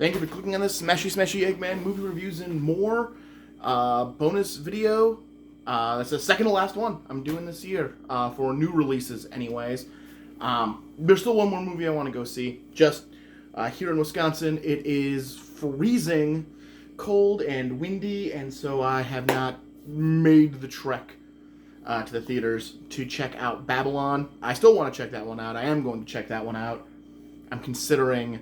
Thank you for clicking on this Smashy Smashy Eggman movie reviews and more bonus video. That's the second to last one I'm doing this year for new releases anyways. There's still one more movie I want to go see. Just here in Wisconsin, it is freezing cold and windy, and so I have not made the trek to the theaters to check out Babylon. I still want to check that one out. I am going to check that one out. I'm considering,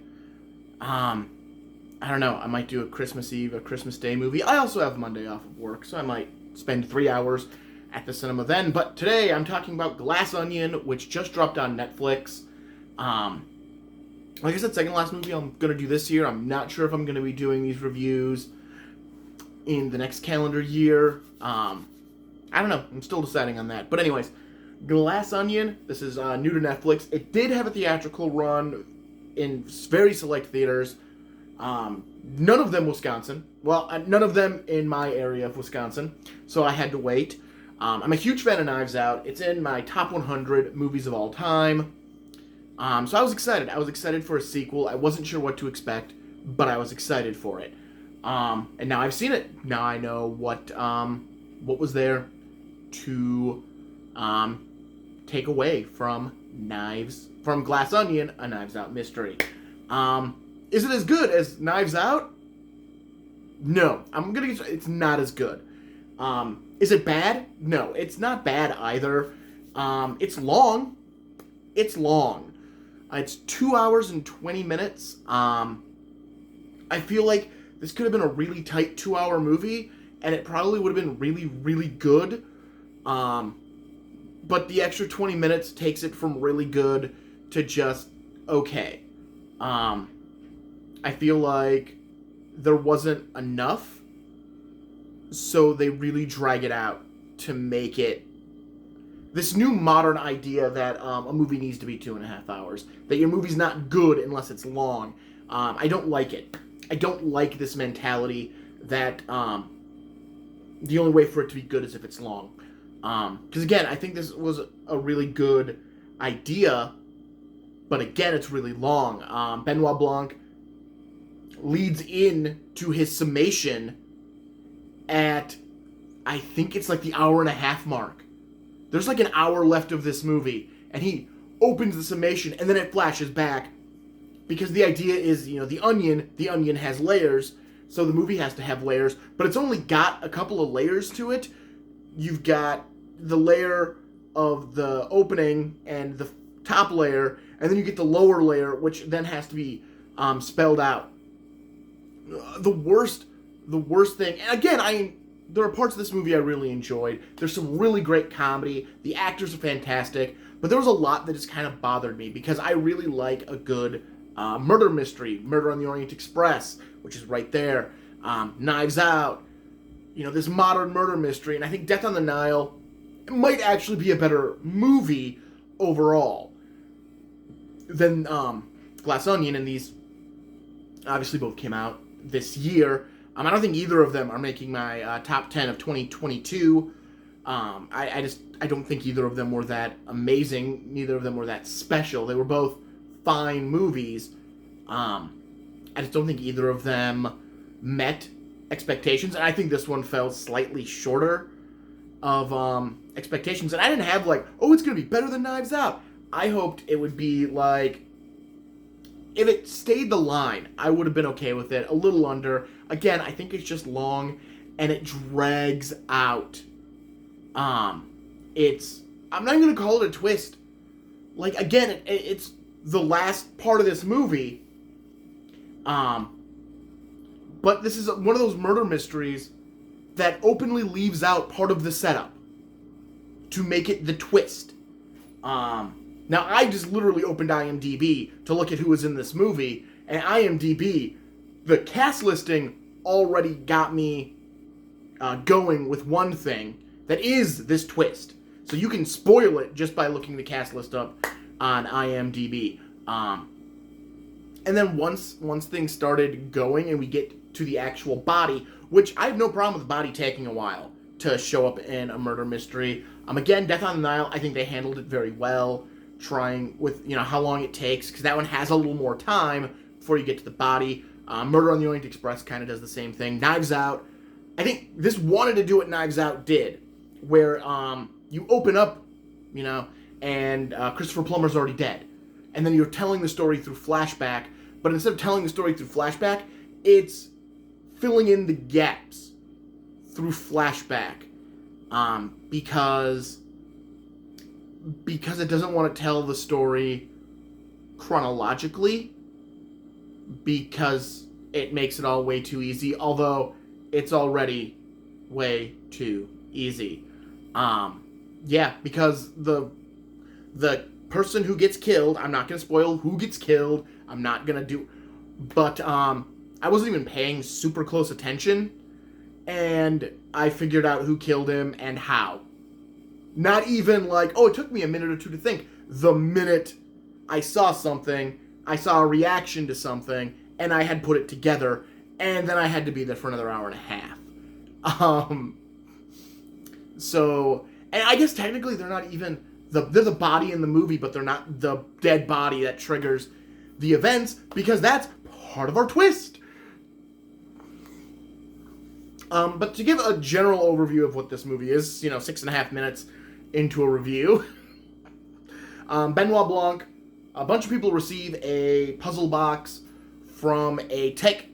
I don't know, I might do a Christmas Eve, a Christmas Day movie. I also have Monday off of work, so I might spend 3 hours at the cinema then. But today I'm talking about Glass Onion, which just dropped on Netflix. Like I said, second to last movie I'm going to do this year. I'm not sure if I'm going to be doing these reviews in the next calendar year. I don't know. I'm still deciding on that. But anyways, Glass Onion, this is new to Netflix. It did have a theatrical run in very select theaters. None of them Wisconsin. Well, none of them in my area of Wisconsin. So I had to wait. I'm a huge fan of Knives Out. It's in my top 100 movies of all time. So I was excited. I was excited for a sequel. I wasn't sure what to expect, but I was excited for it. And now I've seen it. Now I know what was there to take away from Glass Onion, a Knives Out mystery. Is it as good as Knives Out? No. It's not as good. Is it bad? No, it's not bad either. It's long. It's 2 hours and 20 minutes. I feel like this could have been a really tight 2-hour movie, and it probably would have been really, really good. But the extra 20 minutes takes it from really good to just okay. I feel like there wasn't enough, so they really drag it out to make it this new modern idea that a movie needs to be 2.5 hours. That your movie's not good unless it's long. I don't like it. I don't like this mentality that the only way for it to be good is if it's long. Because again, I think this was a really good idea, but again, it's really long. Benoit Blanc leads in to his summation at, I think it's like the hour-and-a-half mark. There's like an hour left of this movie, and he opens the summation, and then it flashes back, because the idea is, the onion has layers, so the movie has to have layers, but it's only got a couple of layers to it. You've got the layer of the opening and the top layer, and then you get the lower layer, which then has to be spelled out. The worst thing, and again, there are parts of this movie I really enjoyed. There's some really great comedy. The actors are fantastic, but there was a lot that just kind of bothered me because I really like a good murder mystery. Murder on the Orient Express, which is right there. Knives Out. This modern murder mystery, and I think Death on the Nile might actually be a better movie overall than Glass Onion, and these obviously both came out this year. I don't think either of them are making my top 10 of 2022. I don't think either of them were that amazing. Neither of them were that special. They were both fine movies. I just don't think either of them met expectations, and I think this one fell slightly shorter of expectations. And I didn't have it's gonna be better than Knives Out. I hoped it would be like, if it stayed the line, I would have been okay with it. A little under. Again, I think it's just long and it drags out. I'm not even gonna call it a twist. Again, it's the last part of this movie. But this is one of those murder mysteries that openly leaves out part of the setup to make it the twist. Now, I just literally opened IMDb to look at who was in this movie, and IMDb, the cast listing already got me going with one thing, that is this twist. So you can spoil it just by looking the cast list up on IMDb. And then once things started going and we get to the actual body, which I have no problem with the body taking a while to show up in a murder mystery. Again, Death on the Nile, I think they handled it very well, trying with, how long it takes, because that one has a little more time before you get to the body. Murder on the Orient Express kind of does the same thing. Knives Out, I think this wanted to do what Knives Out did, where you open up, and Christopher Plummer's already dead. And then you're telling the story through flashback, but instead of telling the story through flashback, it's filling in the gaps through flashback. Because it doesn't want to tell the story chronologically, because it makes it all way too easy, although it's already way too easy. Because the person who gets killed, I'm not going to spoil who gets killed, I'm not going to do, but I wasn't even paying super close attention, and I figured out who killed him and how. Not even like, it took me a minute or two to think. The minute I saw something, I saw a reaction to something, and I had put it together, and then I had to be there for another hour and a half. And I guess technically they're not even, they're the body in the movie, but they're not the dead body that triggers the events, because that's part of our twist. But to give a general overview of what this movie is, 6.5 minutes into a review. Benoit Blanc, a bunch of people receive a puzzle box from a tech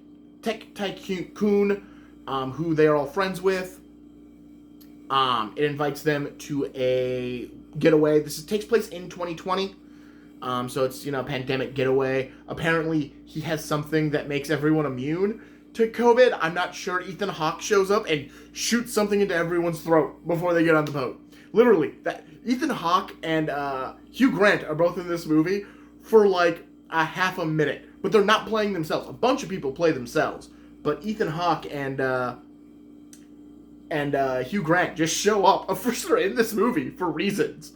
tycoon who they are all friends with. It invites them to a getaway. This takes place in 2020. So it's, pandemic getaway. Apparently, he has something that makes everyone immune to COVID. I'm not sure. Ethan Hawke shows up and shoots something into everyone's throat before they get on the boat. Literally, that Ethan Hawke and Hugh Grant are both in this movie for like a half a minute, but they're not playing themselves. A bunch of people play themselves, but Ethan Hawke and Hugh Grant just show up for sure in this movie for reasons.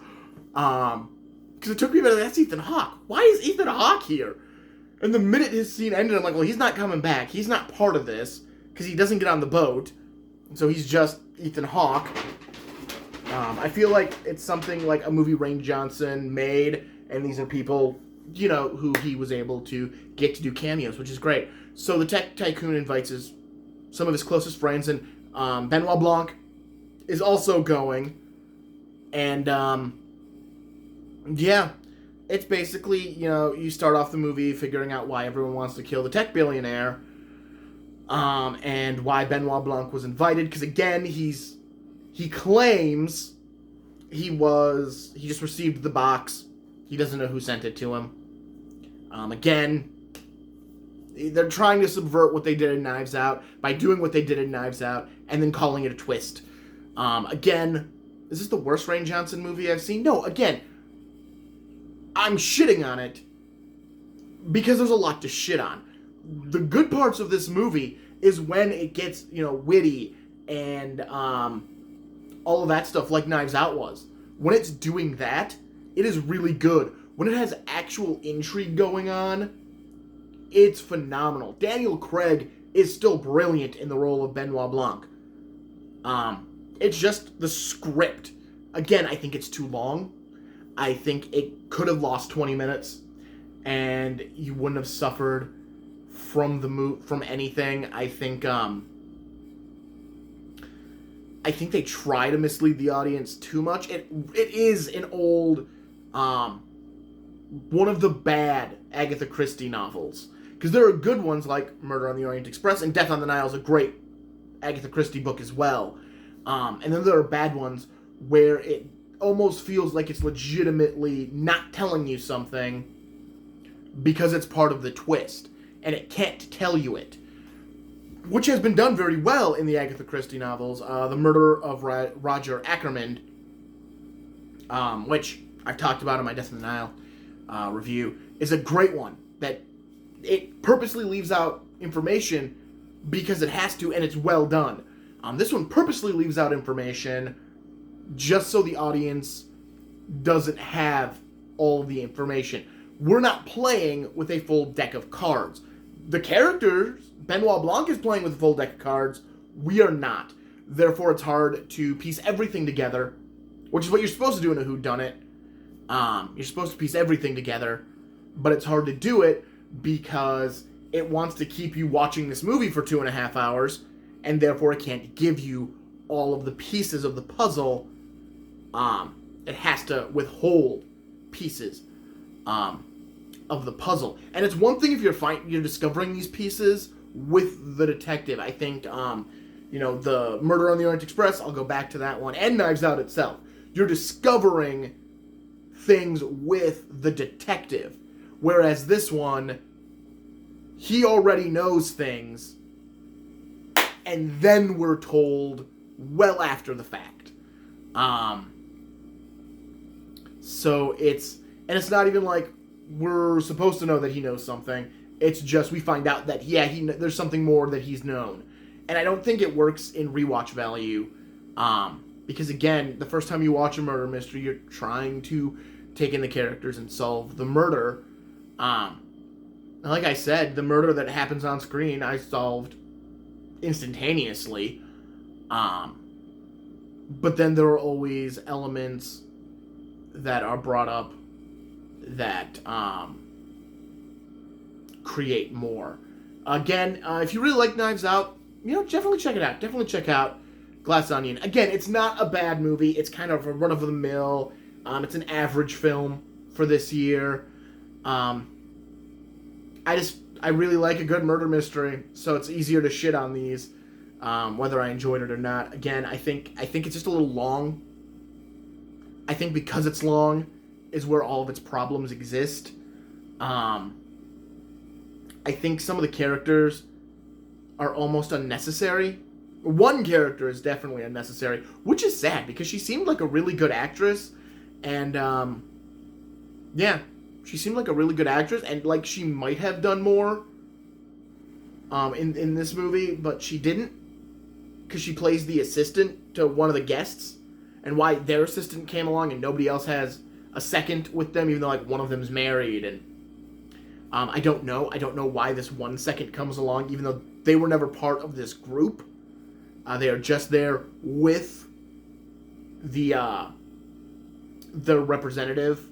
Because it took me a minute. That's Ethan Hawke. Why is Ethan Hawke here? And the minute his scene ended, I'm like, well, he's not coming back. He's not part of this because he doesn't get on the boat. So he's just Ethan Hawke. I feel like it's something like a movie Rain Johnson made, and these are people, who he was able to get to do cameos, which is great. So the tech tycoon invites some of his closest friends, and Benoit Blanc is also going. And, it's basically, you start off the movie figuring out why everyone wants to kill the tech billionaire, and why Benoit Blanc was invited, because again, he claims he just received the box. He doesn't know who sent it to him. Again, they're trying to subvert what they did in Knives Out by doing what they did in Knives Out and then calling it a twist. Again, is this the worst Rain Johnson movie I've seen? No, again, I'm shitting on it because there's a lot to shit on. The good parts of this movie is when it gets, witty and all of that stuff like Knives Out was. When it's doing that, it is really good. When it has actual intrigue going on, it's phenomenal. Daniel Craig is still brilliant in the role of Benoit Blanc. It's just the script. Again, I think it's too long. I think it could have lost 20 minutes, and you wouldn't have suffered from anything. I think they try to mislead the audience too much. It is an old, one of the bad Agatha Christie novels. Because there are good ones like Murder on the Orient Express, and Death on the Nile is a great Agatha Christie book as well. And then there are bad ones where it almost feels like it's legitimately not telling you something because it's part of the twist, and it can't tell you it. Which has been done very well in the Agatha Christie novels. The Murder of Roger Ackerman, which I've talked about in my Death on the Nile review, is a great one. That it purposely leaves out information because it has to, and it's well done. This one purposely leaves out information just so the audience doesn't have all the information. We're not playing with a full deck of cards. The characters, Benoit Blanc is playing with a full deck of cards. We are not. Therefore, it's hard to piece everything together, which is what you're supposed to do in a whodunit. You're supposed to piece everything together, but it's hard to do it because it wants to keep you watching this movie for 2.5 hours, and therefore it can't give you all of the pieces of the puzzle. It has to withhold pieces of the puzzle. And it's one thing if you're discovering these pieces with the detective. I think, the Murder on the Orient Express, I'll go back to that one, and Knives Out itself. You're discovering things with the detective. Whereas this one, he already knows things, and then we're told well after the fact. So it's not even like we're supposed to know that he knows something. It's just we find out that, there's something more that he's known. And I don't think it works in rewatch value. Because again, the first time you watch a murder mystery, you're trying to take in the characters and solve the murder. Like I said, the murder that happens on screen, I solved instantaneously. But then there are always elements that are brought up that create more. Again, if you really like Knives Out, definitely check it out. Definitely check out Glass Onion. Again, it's not a bad movie. It's kind of a run-of-the-mill. It's an average film for this year. I really like a good murder mystery, so it's easier to shit on these, whether I enjoyed it or not. Again, I think it's just a little long. I think because it's long is where all of its problems exist. I think some of the characters are almost unnecessary. One character is definitely unnecessary, which is sad because she seemed like a really good actress. And, she seemed like a really good actress, and like she might have done more in this movie, but she didn't, because she plays the assistant to one of the guests, and why their assistant came along and nobody else has a second with them, even though like one of them's married. And I don't know why this 1 second comes along, even though they were never part of this group. They are just there with the representative.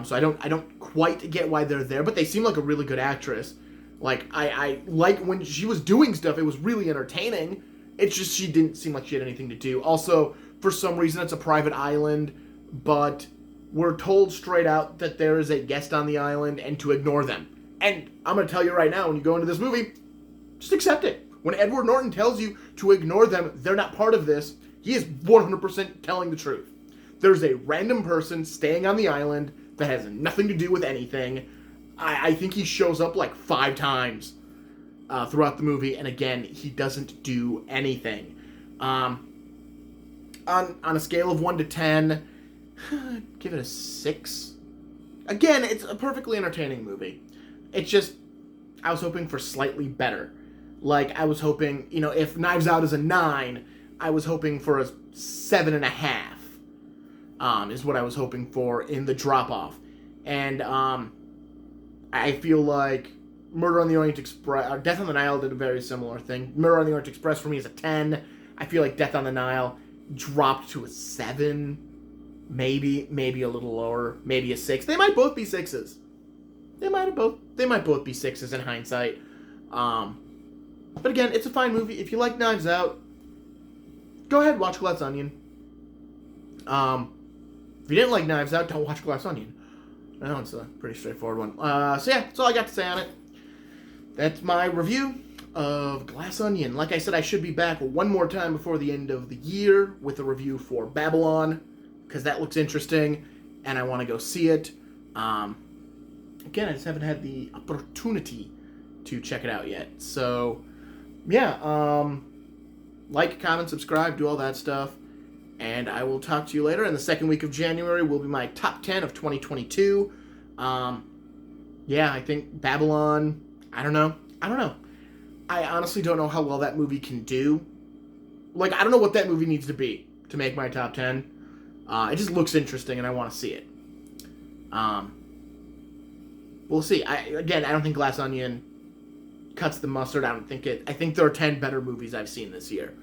So I don't quite get why they're there, but they seem like a really good actress. Like I like when she was doing stuff, it was really entertaining. It's just she didn't seem like she had anything to do. Also, for some reason, it's a private island, but we're told straight out that there is a guest on the island and to ignore them. And I'm going to tell you right now, when you go into this movie, just accept it. When Edward Norton tells you to ignore them, they're not part of this, he is 100% telling the truth. There's a random person staying on the island that has nothing to do with anything. I think he shows up like 5 times throughout the movie, and again, he doesn't do anything. On a scale of 1 to 10, give it a 6. Again, it's a perfectly entertaining movie. It's just, I was hoping for slightly better. Like, I was hoping, if Knives Out is a 9, I was hoping for a 7.5, is what I was hoping for in the drop-off. And, I feel like Murder on the Orient Express, Death on the Nile did a very similar thing. Murder on the Orient Express for me is a 10. I feel like Death on the Nile dropped to a 7, maybe a little lower, maybe a 6. They might both be 6s. They might both be 6s in hindsight. But again, it's a fine movie. If you like Knives Out, go ahead, watch Glass Onion. If you didn't like Knives Out, don't watch Glass Onion. No, it's a pretty straightforward one. So yeah, that's all I got to say on it. That's my review of Glass Onion. Like I said, I should be back one more time before the end of the year with a review for Babylon, because that looks interesting, and I want to go see it. Again, I just haven't had the opportunity to check it out yet. So, yeah, like, comment, subscribe, do all that stuff. And I will talk to you later. And the second week of January will be my top 10 of 2022. Yeah, I think Babylon, I don't know. I honestly don't know how well that movie can do. Like, I don't know what that movie needs to be to make my top 10. It just looks interesting and I want to see it. We'll see. I don't think Glass Onion cuts the mustard. I think there are 10 better movies I've seen this year.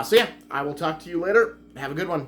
So yeah, I will talk to you later. Have a good one.